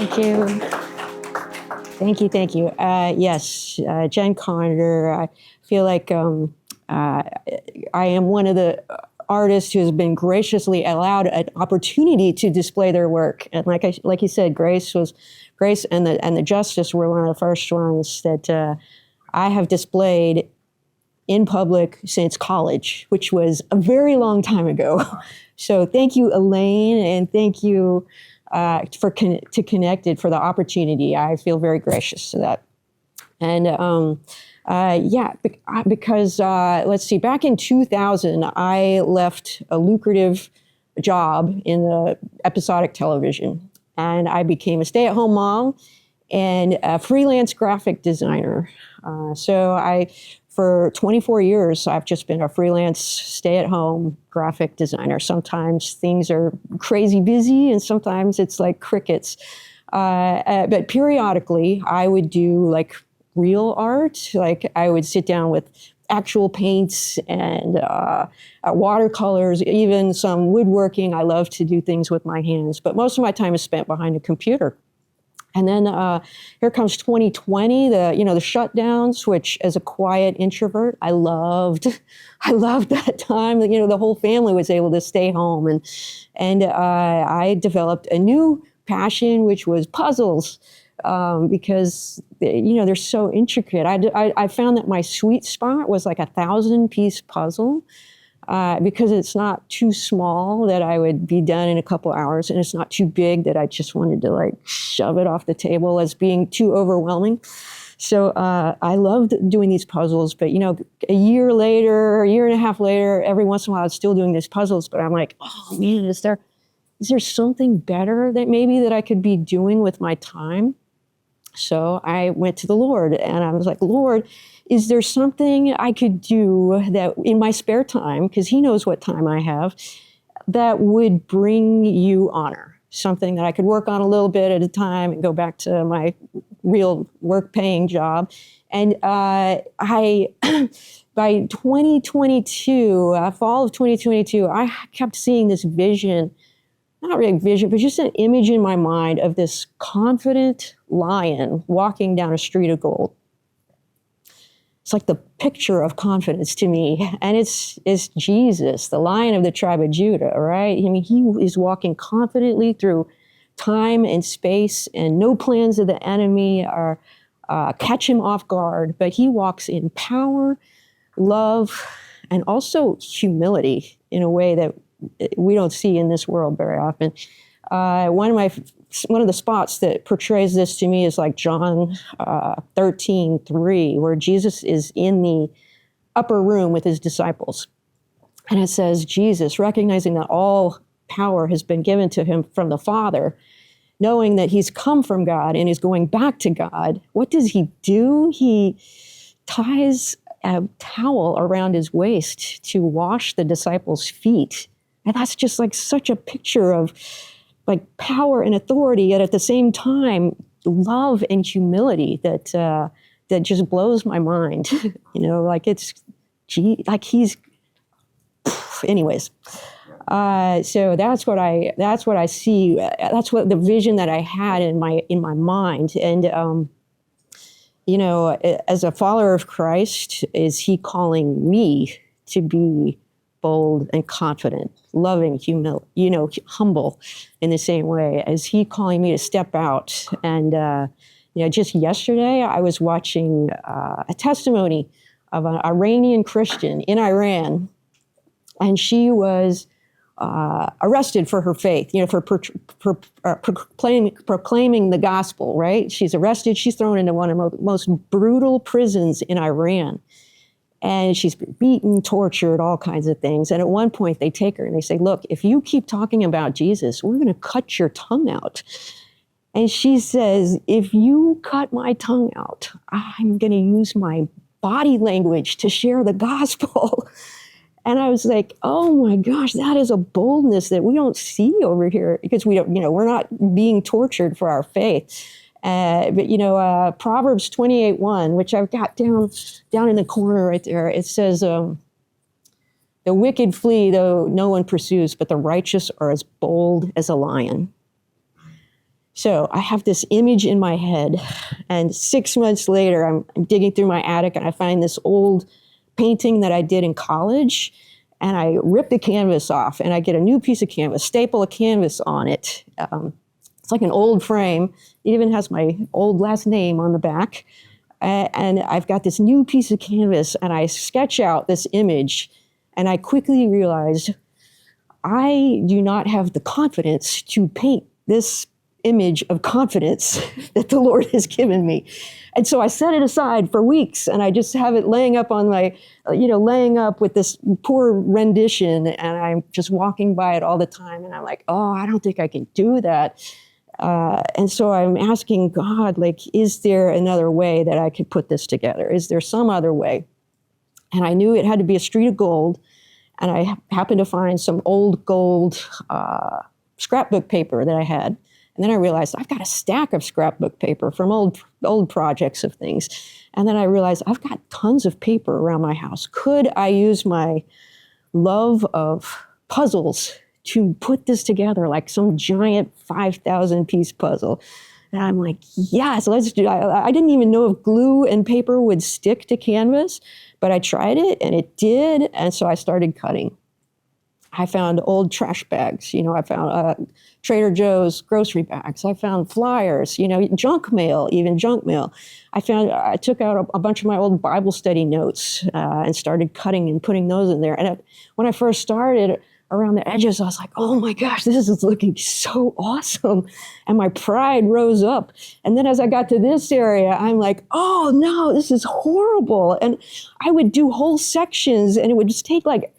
Thank you. Thank you. Yes, Jen Conder. I feel like I am one of the artists who has been graciously allowed an opportunity to display their work. And like you said, Grace and the Justice were one of the first ones that I have displayed in public since college, which was a very long time ago. So thank you, Elaine, and thank you to Connected for the opportunity. I feel very gracious to that. And because let's see, back in 2000, I left a lucrative job in the episodic television, and I became a stay-at-home mom and a freelance graphic designer. For 24 years, I've just been a freelance stay-at-home graphic designer. Sometimes things are crazy busy, and sometimes it's like crickets. But periodically, I would do like real art. Like I would sit down with actual paints and watercolors, even some woodworking. I love to do things with my hands, but most of my time is spent behind a computer. And then here comes 2020, the shutdowns, which as a quiet introvert, I loved that time. The whole family was able to stay home, and I developed a new passion, which was puzzles, because they're so intricate. I found that my sweet spot was like a 1,000-piece puzzle. Because it's not too small that I would be done in a couple hours, and it's not too big that I just wanted to like shove it off the table as being too overwhelming. So I loved doing these puzzles, but a year and a half later, every once in a while I was still doing these puzzles, but I'm like, oh man, is there something better that I could be doing with my time? So I went to the Lord and I was like, Lord, is there something I could do that in my spare time, because he knows what time I have, that would bring you honor? Something that I could work on a little bit at a time and go back to my real work-paying job. And by 2022, fall of 2022, I kept seeing this vision, not really a vision, but just an image in my mind of this confident lion walking down a street of gold. It's like the picture of confidence to me. And it's Jesus, the Lion of the tribe of Judah, right? I mean, he is walking confidently through time and space, and no plans of the enemy are catch him off guard, but he walks in power, love, and also humility in a way that we don't see in this world very often. One of the spots that portrays this to me is like John 13:3, where Jesus is in the upper room with his disciples. And it says, Jesus, recognizing that all power has been given to him from the Father, knowing that he's come from God and is going back to God, what does he do? He ties a towel around his waist to wash the disciples' feet. And that's just like such a picture of like power and authority, yet at the same time, love and humility that just blows my mind. Anyways. So that's what I see. That's what the vision that I had in my mind. And as a follower of Christ, is he calling me to be bold and confident, loving, humble in the same way? Is he calling me to step out? And, just yesterday I was watching a testimony of an Iranian Christian in Iran, and she was arrested for her faith, for proclaiming the gospel, right? She's arrested, she's thrown into one of the most brutal prisons in Iran. And she's been beaten, tortured, all kinds of things. And at one point they take her and they say, look, if you keep talking about Jesus, we're going to cut your tongue out. And she says, if you cut my tongue out, I'm going to use my body language to share the gospel. And I was like, oh my gosh, that is a boldness that we don't see over here, because we're not being tortured for our faith. But Proverbs 28:1, which I've got down in the corner right there, it says, the wicked flee though no one pursues, but the righteous are as bold as a lion. So I have this image in my head, and 6 months later, I'm digging through my attic, and I find this old painting that I did in college, and I rip the canvas off, and I get a new piece of canvas, staple a canvas on it. It's like an old frame. It even has my old last name on the back. And I've got this new piece of canvas, and I sketch out this image, and I quickly realized I do not have the confidence to paint this image of confidence that the Lord has given me. And so I set it aside for weeks, and I just have it laying up on my, laying up with this poor rendition, and I'm just walking by it all the time, and I'm like, oh, I don't think I can do that. And so I'm asking God, like, is there another way that I could put this together? Is there some other way? And I knew it had to be a street of gold. And I happened to find some old gold scrapbook paper that I had. And then I realized I've got a stack of scrapbook paper from old projects of things. And then I realized I've got tons of paper around my house. Could I use my love of puzzles to put this together like some giant 5,000 piece puzzle? And I'm like, yes, let's do it. I didn't even know if glue and paper would stick to canvas, but I tried it and it did. And so I started cutting. I found old trash bags. I found Trader Joe's grocery bags. I found flyers, junk mail, even junk mail. I took out a bunch of my old Bible study notes and started cutting and putting those in there. And when I first started, around the edges, I was like, oh my gosh, this is looking so awesome. And my pride rose up. And then as I got to this area, I'm like, oh no, this is horrible. And I would do whole sections, and it would just take it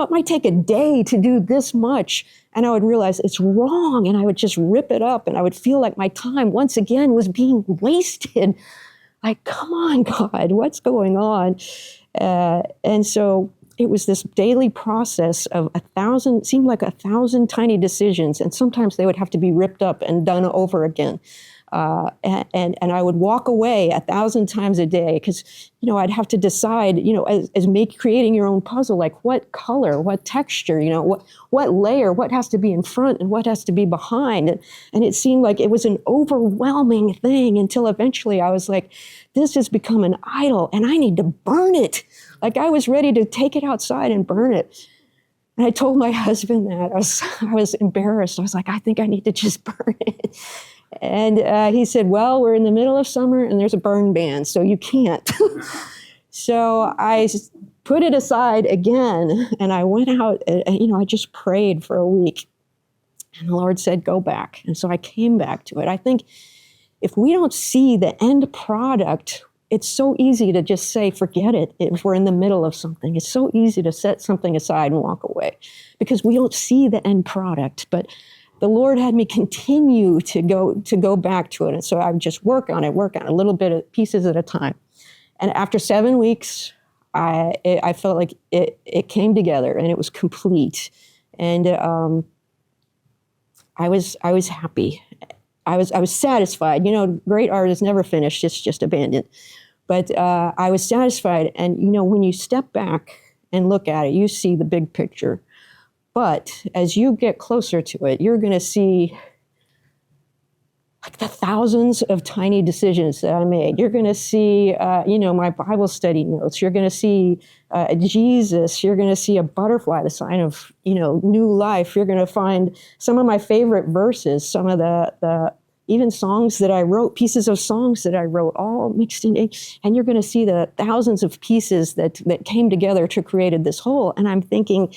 might take a day to do this much. And I would realize it's wrong. And I would just rip it up, and I would feel like my time once again was being wasted. Like, come on, God, what's going on? And so it was this daily process of 1,000 tiny decisions, and sometimes they would have to be ripped up and done over again. And I would walk away 1,000 times a day because, I'd have to decide, as creating your own puzzle, like what color, what texture, what layer, what has to be in front and what has to be behind. And it seemed like it was an overwhelming thing until eventually I was like, this has become an idol and I need to burn it. Like I was ready to take it outside and burn it. And I told my husband that. I was embarrassed. I was like, I think I need to just burn it. And he said, well, we're in the middle of summer and there's a burn ban, so you can't. So I put it aside again, and I went out and, I just prayed for a week. And the Lord said, go back. And so I came back to it. I think if we don't see the end product, it's so easy to just say, forget it, if we're in the middle of something. It's so easy to set something aside and walk away because we don't see the end product. But the Lord had me continue to go back to it. And so I would just work on it, a little bit of pieces at a time. And after 7 weeks, I felt like it came together and it was complete. And I was happy. I was satisfied. Great art is never finished, it's just abandoned. But I was satisfied. And, when you step back and look at it, you see the big picture. But as you get closer to it, you're going to see like the thousands of tiny decisions that I made. You're going to see, my Bible study notes. You're going to see Jesus. You're going to see a butterfly, the sign of, new life. You're going to find some of my favorite verses, some of the even songs that I wrote, pieces of songs that I wrote, all mixed in. And you're going to see the thousands of pieces that came together to create this whole. And I'm thinking,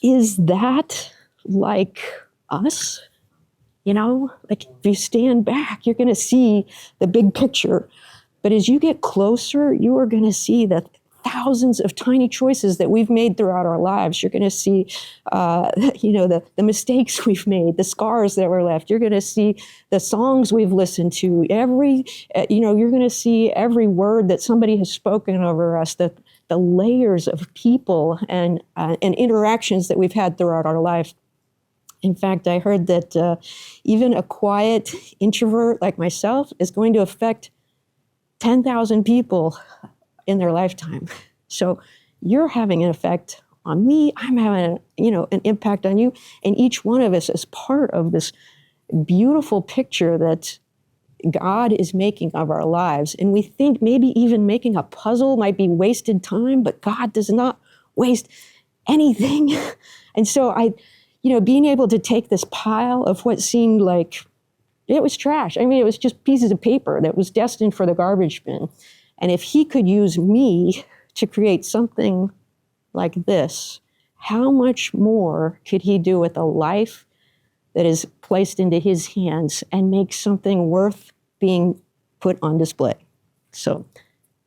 is that like us? Like if you stand back, you're going to see the big picture. But as you get closer, you are going to see the thousands of tiny choices that we've made throughout our lives. You're going to see, the mistakes we've made, the scars that were left. You're going to see the songs we've listened to. You're going to see every word that somebody has spoken over us, the layers of people and interactions that we've had throughout our life. In fact, I heard that even a quiet introvert like myself is going to affect 10,000 people in their lifetime. So you're having an effect on me. I'm having, an impact on you. And each one of us is part of this beautiful picture that God is making of our lives. And we think maybe even making a puzzle might be wasted time, but God does not waste anything. And so being able to take this pile of what seemed like it was trash. I mean, it was just pieces of paper that was destined for the garbage bin. And if he could use me to create something like this, how much more could he do with a life that is placed into his hands and make something worth being put on display? So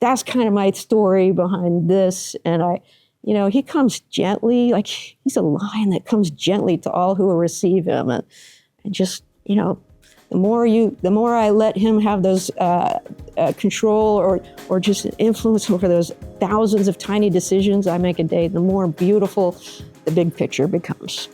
that's kind of my story behind this. And he comes gently, like he's a lion that comes gently to all who will receive him. And just, the more I let him have those control or just influence over those thousands of tiny decisions I make a day, the more beautiful the big picture becomes.